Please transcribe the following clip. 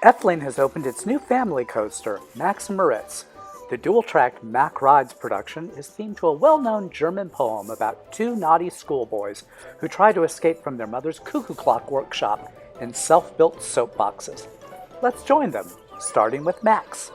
Efteling has opened its new family coaster, Max Moritz. The dual-tracked Mack Rides production is themed to a well-known German poem about two naughty schoolboys who try to escape from their mother's cuckoo clock workshop in self-built soapboxes. Let's join them, starting with Max.